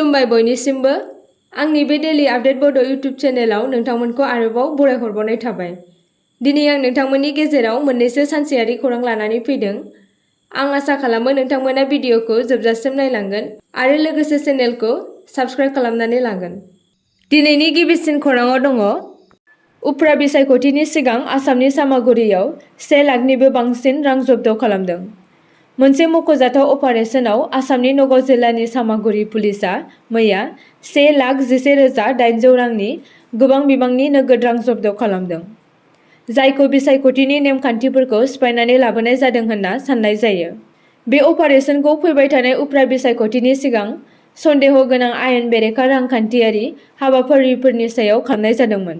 खुलुमबाय बयनिसिमबो आंनि बे डेली आपडेट बड' इउट्युब चेनेलाव नोंथांमोनखौ आरोबाव बरायहरबावनाय थाबाय। दिनै आं नोंथांमोननि गेजेराव मोननैसो सानसेयारि खौरां लानानै फैदों। आं आसा खालामो नोंथांमोना भिडिअखौ जोबजासिम नायलांगोन आरो लोगोसे चेनेलखौ साबस्क्राइब खालामनानै लागोन। दिनैनि गिबिसिन खौराङाव दङ उफ्रा बिसायख'थिनि सिगां आसामनि सामागुरियाव 1 लाखनिबो बांसिन रां जब्द खालामदों। मोनसे मख'जाथाव अपारेशनाव आसामनि नगाव जिल्लानि सामागुरि पुलिसआ मैया 1,11,800 रांनि गोबां बिबांनि नोगोद रां जब्द खालामदों, जायखौ बिसायख'थिनि नेमखान्थिफोरखौ सिफायनानै लाबोनाय जादों होनना साननाय जायो। बे अपारेशनखौ फैबाय थानाय उफ्रा बिसायख'थिनि सिगां सन्देह गोनां आयेन बेरेखा रांखान्थियारि हाबाफारिफोरनि सायाव खालामनाय जादोंमोन।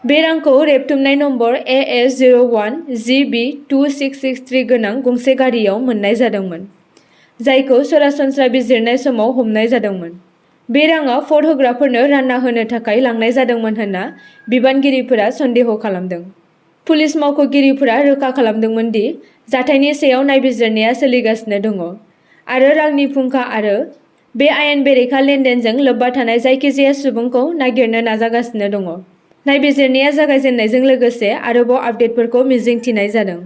बे रांखौ रेबथुमनाय नम्बर AS01GB2663 गोनां गंसे गारियाव मोन्नाय जादोंमोन, जायखौ सरासनस्रा बिजिरनाय समाव हमनाय जादोंमोन। बे राङा भट होग्राफोरनो रानना होनो थाखाय लांनाय जादोंमोन होनना बिबानगिरिफोरा सन्देह खालामदों। पुलिस मावख'गिरिफोरा रोखा खालामदोंमोन दि जाथायनि सायाव नायबिजिरनाया सोलिगासिनो दङ आरो रांनि फुंखा आरो बे आयेन बेरेखा लेनदेनजों लोब्बा थानाय जायखिजाया सुबुंखौ नागिरनो नाजागासिनो दङ। नायबिजिरनाया जागायजेननायजों लोगोसे आरोबाव आपडेटफोरखौ मिजिंथिनाय जादों।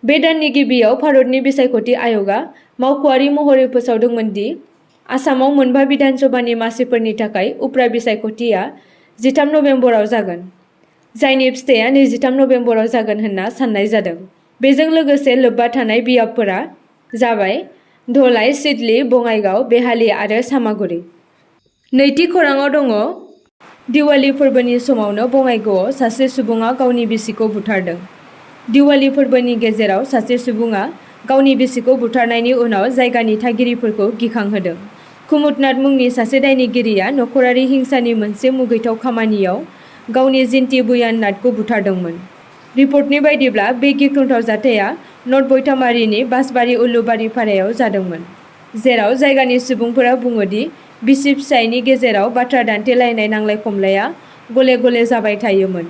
बे दाननि गिबियाव भारतनि बिसायख'थि आय'गआ मावख'आरि महरै फोसावदोंमोन दि आसामाव मोनबा बिधानसभानि मासिफोरनि थाखाय उफ्रा बिसायख'थिया 13 नबेम्बराव जागोन, जायनि फिथाइया 23 नबेम्बराव जागोन होनना साननाय जादों। बेजों लोगोसे लोब्बा थानाय बियाबफोरा जाबाय धलाई, सिडली, बङाइगाव, बेहाली आरो सामागुरि। नैथि खौराङाव दङ दिवाली फोरबोनि समावनो बङाइगावआव सासे सुबुङा गावनि बिसिखौ बुथारदों। दिवाली फोरबोनि गेजेराव सासे सुबुङा गावनि बिसिखौ बुथारनायनि उनाव जायगानि थागिरिफोरखौ गिखांहोदों। कुमुदनाथ मुंनि सासे दायनिगिरिया नखरारि हिंसानि मोनसे मुगैथाव खामानियाव गावनि जिन्ति बुयाननाथखौ बुथारदोंमोन। रिपर्टनि बायदिब्ला बे गिख्रंथाव जाथाया नर्थ बैथामारिनि बासबारि उलुबारि पारायाव जादोंमोन, जेराव जायगानि सुबुंफोरा बुङो दि बिसि-फिसायनि गेजेराव बाथ्रा दान्थेलायनाय नांलाय-खमलायआ गले-गले जाबाय थायोमोन।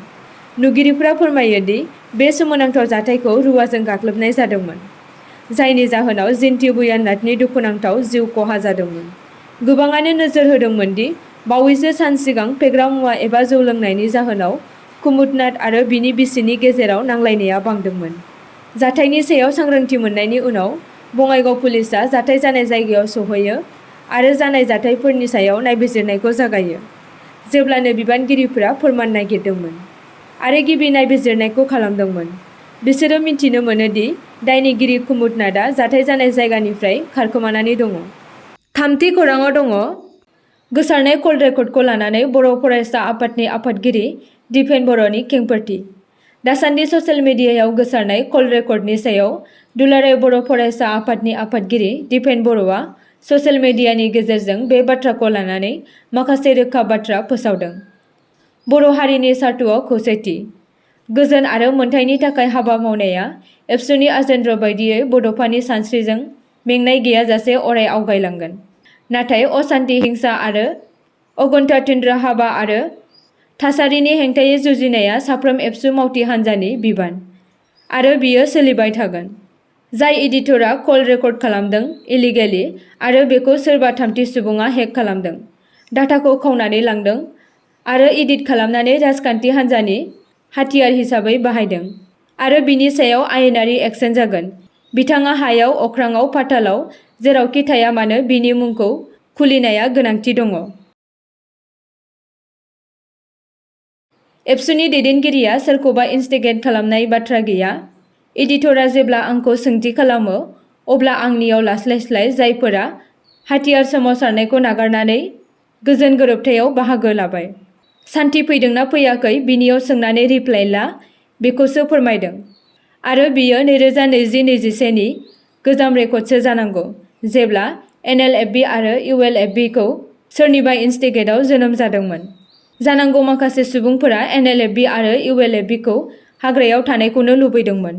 नुगिरिफोरा फोरमायो दि बे सोमोनांथाव जाथायखौ रुवाजों गाग्लोबनाय जादोंमोन, जायनि जाहोनाव जिन्ति बुयाननाथनि दुखुनांथाव जिउ खहा जादोंमोन। गोबाङानो नोजोर होदोंमोन दि बावैसो सान सिगां फेग्रा मुवा एबा जौ लोंनायनि जाहोनाव कुमुदनाथ आरो बिनि बिसिनि गेजेराव नांलायनाया बांदोंमोन। जाथायनि सायाव सांग्रांथि मोननायनि उनाव बङाइगाव पुलिसआ जाथाय जानाय जायगायाव सौहैयो आरो जानाय जाथायफोरनि सायाव नायबिजिरनायखौ जागायो। जेब्लानो बिबानगिरिफोरा फोरमान नागिरदोंमोन आरो गिबि नायबिजिरनायखौ खालामदोंमोन, बिसोरो मिन्थिनो मोनो दि दायनिगिरि कुमुदनाथआ जाथाय जानाय जायगानिफ्राय खारखोमानानै दङ। थामथि खौराङाव दङ गोसारनाय कल रेकर्डखौ लानानै बर' फरायसा आफादनि आफादगिरि दिपेन बर'नि खेंफोरथि। दासान्दि ससियेल मिडियायाव गोसारनाय कल रेकर्डनि सायाव दुलाराय बर' फरायसा आफादनि आफादगिरि दिपेन बर'आ ससियेल मिडियानि गेजेरजों बे बाथ्राखौ लानानै माखासे रोखा बाथ्रा फोसावदों। बर' हारिनि सार्थ'आव खौसेथि, गोजोन आरो मोनथायनि थाखाय हाबा मावनाया एबसुनि आजेन्द्र बायदियै बड'फानि सानस्रिजों मेंनाय गैयाजासे अराय आवगायलांगोन। नाथाय असान्ति, हिंसा आरो अगनथाथिन्द्र हाबा आरो थासारिनि हेंथायै जुजिनाया साफ्रोम एबसु मावथि हान्जानि बिबान, आरो बियो सोलिबाय थागोन। जाय एडिटरआ कल रेकर्ड खालामदों इलिगेलि आरो बेखौ सोरबा थामथि सुबुङा हेक खालामदों, डाटाखौ खावनानै लांदों आरो एडिट खालामनानै राजखान्थि हान्जानि हाथियार हिसाबै बाहायदों आरो बिनि सायाव आयेनारि एक्शन जागोन। बिथाङा हायाव, अख्राङाव, पातालाव जेरावखि थाया मानो बिनि मुंखौ खुलिनाया गोनांथि दङ। एबसुनि दैदेनगिरिया सोरखौबा इन्स्टिगेट खालामनाय बाथ्रा गैया। एडिटरआ जेब्ला आंखौ सोंथि खालामो अब्ला आंनियाव लास्लायस्लाय जायफोरा हाथियार सोमावसारनायखौ नागारनानै गोजोन गोरोबथायाव बाहागो लाबाय, सान्थि फैदोंना फैयाखै बिनियाव सोंनानै रिप्लाइ ला बेखौसो फोरमायदों। आरो बियो 2020-21 नि गोजाम रेकर्डसो जानांगौ, जेब्ला एनएलएफबि आरो इउएलएफबिखौ सोरनिबा इन्स्टिगेटआव जोनोम जादोंमोन। जानांगौ माखासे सुबुंफोरा एनएलएफबि आरो इउएलएफबिखौ हाग्रायाव थानायखौनो लुबैदोंमोन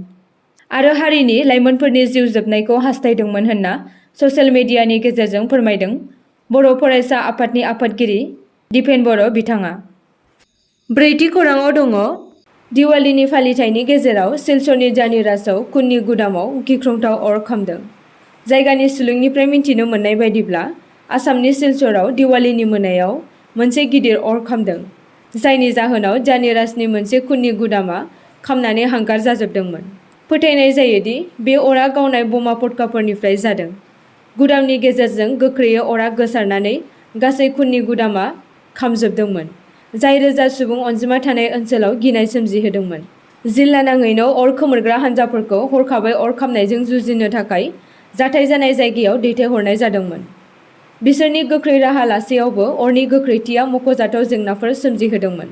आरो हारिनि लाइमोनफोरनि जिउ जोबनायखौ हास्थायदोंमोन होनना ससियेल मिडियानि गेजेरजों फोरमायदों बर' फरायसा आफादनि आफादगिरि दिपेन बर' बिथाङा। ब्रैथि खौराङाव दङ दिवालीनि फालिथायनि गेजेराव सिलचरनि जानिरासआव खुननि गुदामाव गिख्रंथाव अर खामदों। जायगानि सुलुंनिफ्राय मिन्थिनो मोननाय बायदिब्ला आसामनि सिलचराव दिवालीनि मोनायाव मोनसे गिदिर अर खामदों, जायनि जाहोनाव जानिराजनि मोनसे खुननि गुदामा खामनानै हांगार जाजोबदोंमोन। फोथायनाय जायोदि बे अरा गावनाय बमा पटकाफोरनिफ्राय जादों। गुदामनि गेजेरजों गोख्रैयै अरा गोसारनानै गासै खुननि गुदामा खामजोबदोंमोन, जाय रोजा सुबुं अनजिमा थानाय ओनसोलाव गिनाय सोमजिहोदोंमोन। जिल्ला नाङैनो अर खोमोरग्रा हान्जाफोरखौ हरखाबै अर खामनायजों जुजिनो थाखाय जाथाय जानाय जायगायाव दैथायहरनाय जादोंमोन। बिसोरनि गोख्रै राहा लासेयावबो अरनि गोख्रैथिया मख'जाथाव जेंनाफोर सोमजिहोदोंमोन।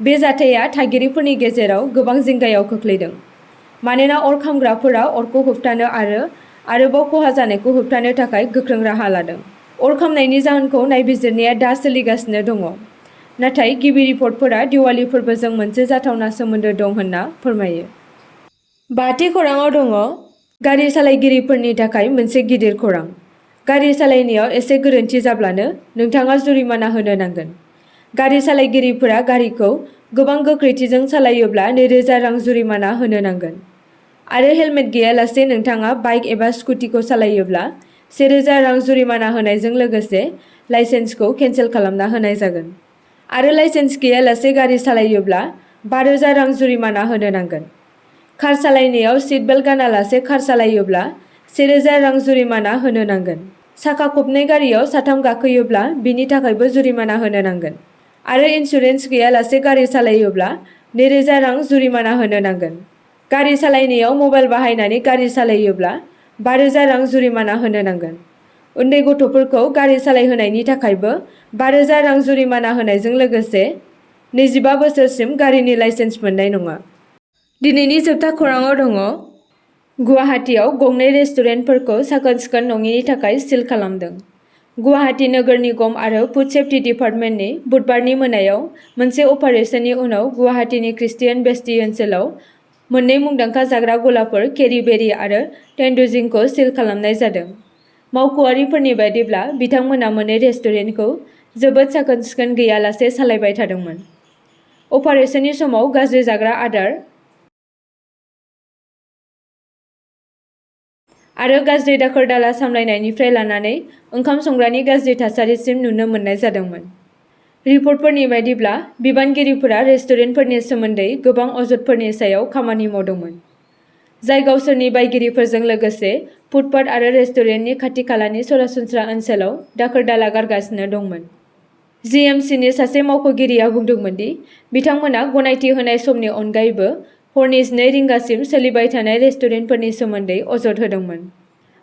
बे जाथाया थागिरिफोरनि गेजेराव गोबां जिंगायाव खोख्लैदों, मानोना अर खामग्राफोरा अरखौ होबथानो आरो आरोबाव खहा जानायखौ होबथानो थाखाय गोख्रों राहा लादों। अर खामनायनि जाहोनखौ नायबिजिरनाया दा सोलिगासिनो दङ, नाथाय गिबि रिपर्टफोरा दिवाली फोरबोजों मोनसे जाथावना सोमोन्दो दं होनना फोरमायो। बाथि खौराङाव दङ गारि सालायगिरिफोरनि थाखाय मोनसे गिदिर खौरां। गारि सालायनायाव एसे गोरोन्थि जाब्लानो नोंथाङा जुरिमाना होनो नांगोन। गारि सालायगिरिफोरा गारिखौ गोबां गोख्रैथिजों सालायोब्ला 2000 रां जुरिमाना होनो नांगोन, आरो हेलमेट गैयालासे नोंथाङा बाइक एबा स्कुटिखौ सालायोब्ला 1000 रां जुरिमाना होनायजों लोगोसे लाइसेन्सखौ केन्सेल खालामना होनाय जागोन। आरो लाइसेन्स गैयालासे गारि सालायोब्ला 5000 रां जुरिमाना होनो नांगोन। कार सालायनायाव सीट बेल्ट गानालासे कार सालायोब्ला 1000 रां जुरिमाना होनो नांगोन। साखा खबनै गारियाव साथाम गाखोयोब्ला बिनि थाखायबो जुरिमाना होनो नांगोन। आरो इन्सुरेन्स गैयालासे गारि सालायोब्ला 2000 रां जुरिमाना होनो नांगोन। गारि सालायनायाव मबाइल बाहायनानै गारि सालायोब्ला 5000 रां जुरिमाना होनो नांगोन। उन्दै गथ'फोरखौ गारि सालायहोनायनि थाखायबो 5000 रां जुरिमाना होनायजों लोगोसे 25 बोसोरसिम गारिनि लाइसेन्स मोननाय नङा। दिनैनि जोबथा खौराङाव दङ गुवाहाटीआव गंनै रेस्टुरेन्टफोरखौ साखोन-सिखोन नङिनि थाखाय सिल खालामदों। गुवाहाटी नोगोर निगम आरो फुड सेफ्टि डिपार्टमेन्टनि बुधबारनि मोनायाव मोनसे अपारेसननि उनाव गुवाहाटीनि क्रिस्टियान बेस्टी ओनसोलाव मोननै मुंदांखा जाग्रा गलाफोर केरी बेरी आरो टेन्डुजिंखौ सिल खालामनाय जादों। मावख'आरिफोरनि बायदिब्ला बिथांमोना मोननै रेस्टुरेन्टखौ जोबोद साखोन-सिखोन गैयालासे सालायबाय थादोंमोन। अपारेसननि समाव गाज्रि जाग्रा आदार आरो गाज्रि दाखोर-दाला सामलायनायनिफ्राय लानानै ओंखाम संग्रानि गाज्रि थासारिसिम नुनो मोननाय जादोंमोन। रिपर्टफोरनि बायदिब्ला बिबानगिरिफोरा रेस्टुरेन्टफोरनि सोमोन्दै गोबां अजदफोरनि सायाव खामानि मावदोंमोन, जाय गावसोरनि बायगिरिफोरजों लोगोसे फुटपाथ आरो रेस्टुरेन्टनि खाथि-खालानि सरासनस्रा ओनसोलाव दाखोर-दाला गारगासिनो दंमोन। जीएमसीनि सासे मावख'गिरिया बुंदोंमोन दि बिथांमोना गनायथि होनाय समनि अनगायैबो हरनि 2 रिंगासिम सोलिबाय थानाय रेस्टुरेन्टफोरनि सोमोन्दै अजद होदोंमोन।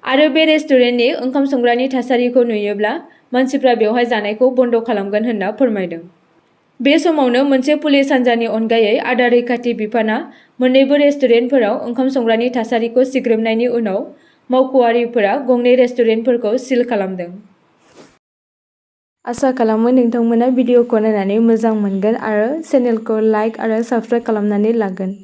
आरो बे रेस्टुरेन्टनि ओंखाम संग्रानि थासारिखौ नुयोब्ला मानसिफ्रा बेवहाय जानायखौ बन्द खालामगोन होनना फोरमायदों। बे समावनो मोनसे पुलिस हान्जानि अनगायै आदार रैखाथि बिफानआ मोन्नैबो रेस्टुरेन्टफोराव ओंखाम संग्रानि थासारिखौ सिग्रोमनायनि उनाव मावख'आरिफोरा गंनै रेस्टुरेन्टफोरखौ सिल खालामदों। आसा खालामो नोंथांमोना भिडिअखौ नायनानै मोजां मोनगोन आरो चेनेलखौ लाइक आरो साबस्क्राइब खालामनानै लागोन।